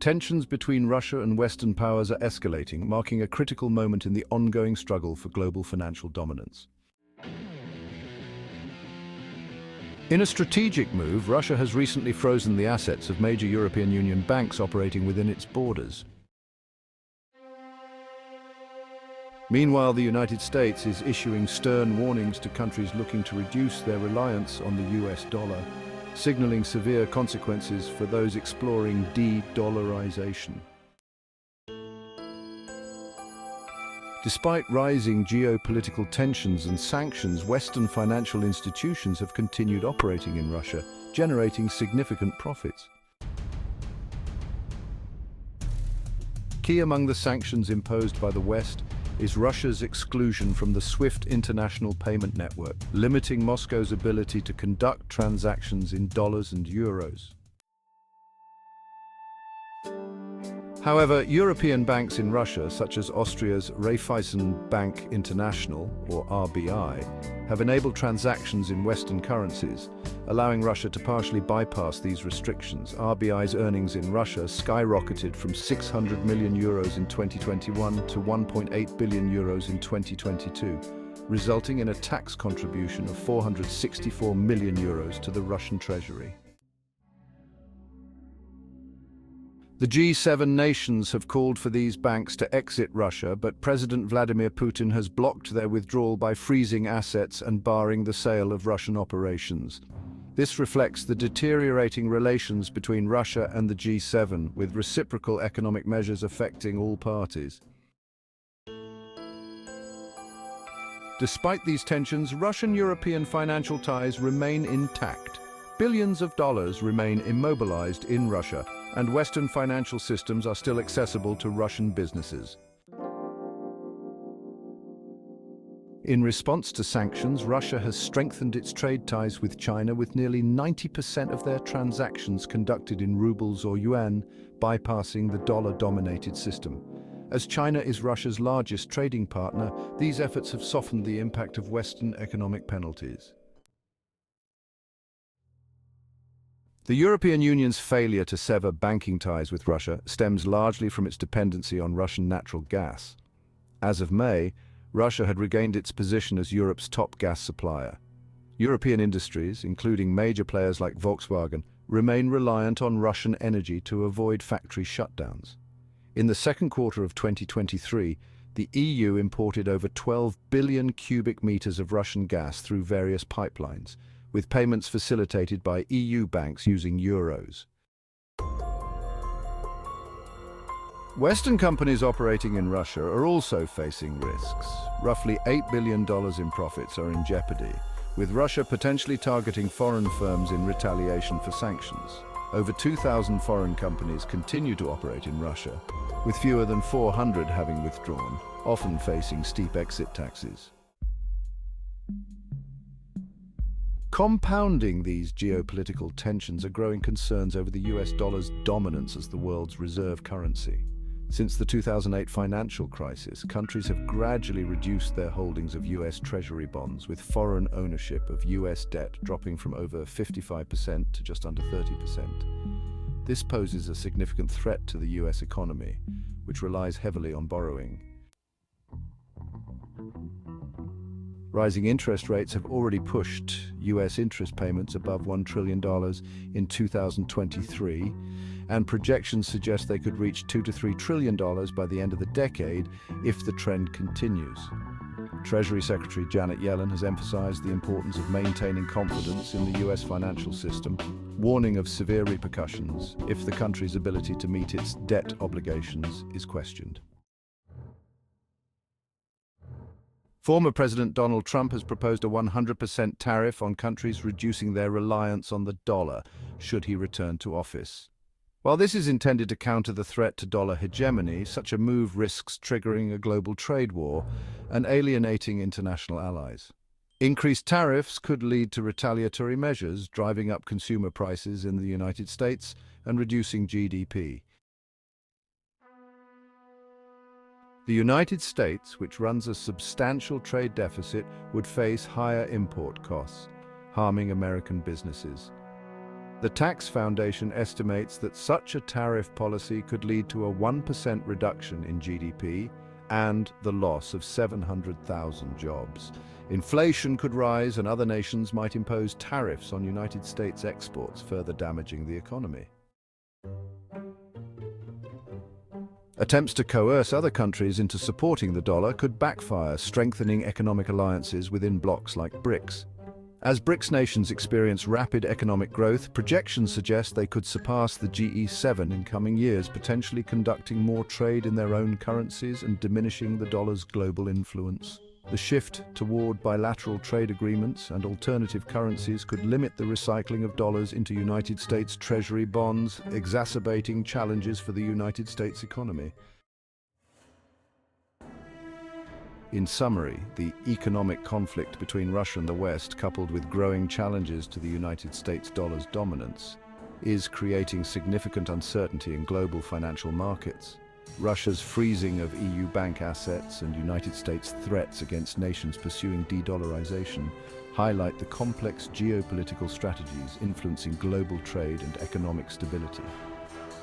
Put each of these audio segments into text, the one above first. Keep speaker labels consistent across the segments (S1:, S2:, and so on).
S1: Tensions between Russia and Western powers are escalating, marking a critical moment in the ongoing struggle for global financial dominance. In a strategic move, Russia has recently frozen the assets of major European Union banks operating within its borders. Meanwhile, the United States is issuing stern warnings to countries looking to reduce their reliance on the US dollar, signaling severe consequences for those exploring de-dollarization. Despite rising geopolitical tensions and sanctions, Western financial institutions have continued operating in Russia, generating significant profits. Key among the sanctions imposed by the West is Russia's exclusion from the SWIFT international payment network, limiting Moscow's ability to conduct transactions in dollars and euros. However, European banks in Russia, such as Austria's Raiffeisen Bank International, or RBI, have enabled transactions in Western currencies, allowing Russia to partially bypass these restrictions. RBI's earnings in Russia skyrocketed from 600 million euros in 2021 to 1.8 billion euros in 2022, resulting in a tax contribution of 464 million euros to the Russian treasury. The G7 nations have called for these banks to exit Russia, but President Vladimir Putin has blocked their withdrawal by freezing assets and barring the sale of Russian operations. This reflects the deteriorating relations between Russia and the G7, with reciprocal economic measures affecting all parties. Despite these tensions, Russian-European financial ties remain intact. Billions of dollars remain immobilized in Russia, and Western financial systems are still accessible to Russian businesses. In response to sanctions, Russia has strengthened its trade ties with China, with nearly 90% of their transactions conducted in rubles or yuan, bypassing the dollar-dominated system. As China is Russia's largest trading partner, these efforts have softened the impact of Western economic penalties. The European Union's failure to sever banking ties with Russia stems largely from its dependency on Russian natural gas. As of May, Russia had regained its position as Europe's top gas supplier. European industries, including major players like Volkswagen, remain reliant on Russian energy to avoid factory shutdowns. In the second quarter of 2023, the EU imported over 12 billion cubic meters of Russian gas through various pipelines, with payments facilitated by EU banks using euros. Western companies operating in Russia are also facing risks. Roughly $8 billion in profits are in jeopardy, with Russia potentially targeting foreign firms in retaliation for sanctions. Over 2,000 foreign companies continue to operate in Russia, with fewer than 400 having withdrawn, often facing steep exit taxes. Compounding these geopolitical tensions are growing concerns over the US dollar's dominance as the world's reserve currency. Since the 2008 financial crisis, countries have gradually reduced their holdings of US Treasury bonds, with foreign ownership of US debt dropping from over 55% to just under 30%. This poses a significant threat to the US economy, which relies heavily on borrowing. Rising interest rates have already pushed US interest payments above $1 trillion in 2023, and projections suggest they could reach $2 to $3 trillion by the end of the decade if the trend continues. Treasury Secretary Janet Yellen has emphasized the importance of maintaining confidence in the US financial system, warning of severe repercussions if the country's ability to meet its debt obligations is questioned. Former President Donald Trump has proposed a 100% tariff on countries reducing their reliance on the dollar should he return to office. While this is intended to counter the threat to dollar hegemony, such a move risks triggering a global trade war and alienating international allies. Increased tariffs could lead to retaliatory measures, driving up consumer prices in the United States and reducing GDP. The United States, which runs a substantial trade deficit, would face higher import costs, harming American businesses. The Tax Foundation estimates that such a tariff policy could lead to a 1% reduction in GDP and the loss of 700,000 jobs. Inflation could rise and other nations might impose tariffs on United States exports, further damaging the economy. Attempts to coerce other countries into supporting the dollar could backfire, strengthening economic alliances within blocs like BRICS. As BRICS nations experience rapid economic growth, projections suggest they could surpass the G7 in coming years, potentially conducting more trade in their own currencies and diminishing the dollar's global influence. The shift toward bilateral trade agreements and alternative currencies could limit the recycling of dollars into United States Treasury bonds, exacerbating challenges for the United States economy. In summary, the economic conflict between Russia and the West, coupled with growing challenges to the United States dollar's dominance, is creating significant uncertainty in global financial markets. Russia's freezing of EU bank assets and United States threats against nations pursuing de-dollarization highlight the complex geopolitical strategies influencing global trade and economic stability.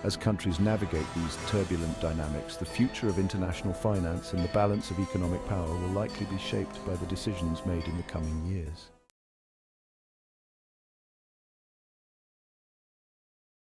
S1: As countries navigate these turbulent dynamics, the future of international finance and the balance of economic power will likely be shaped by the decisions made in the coming years.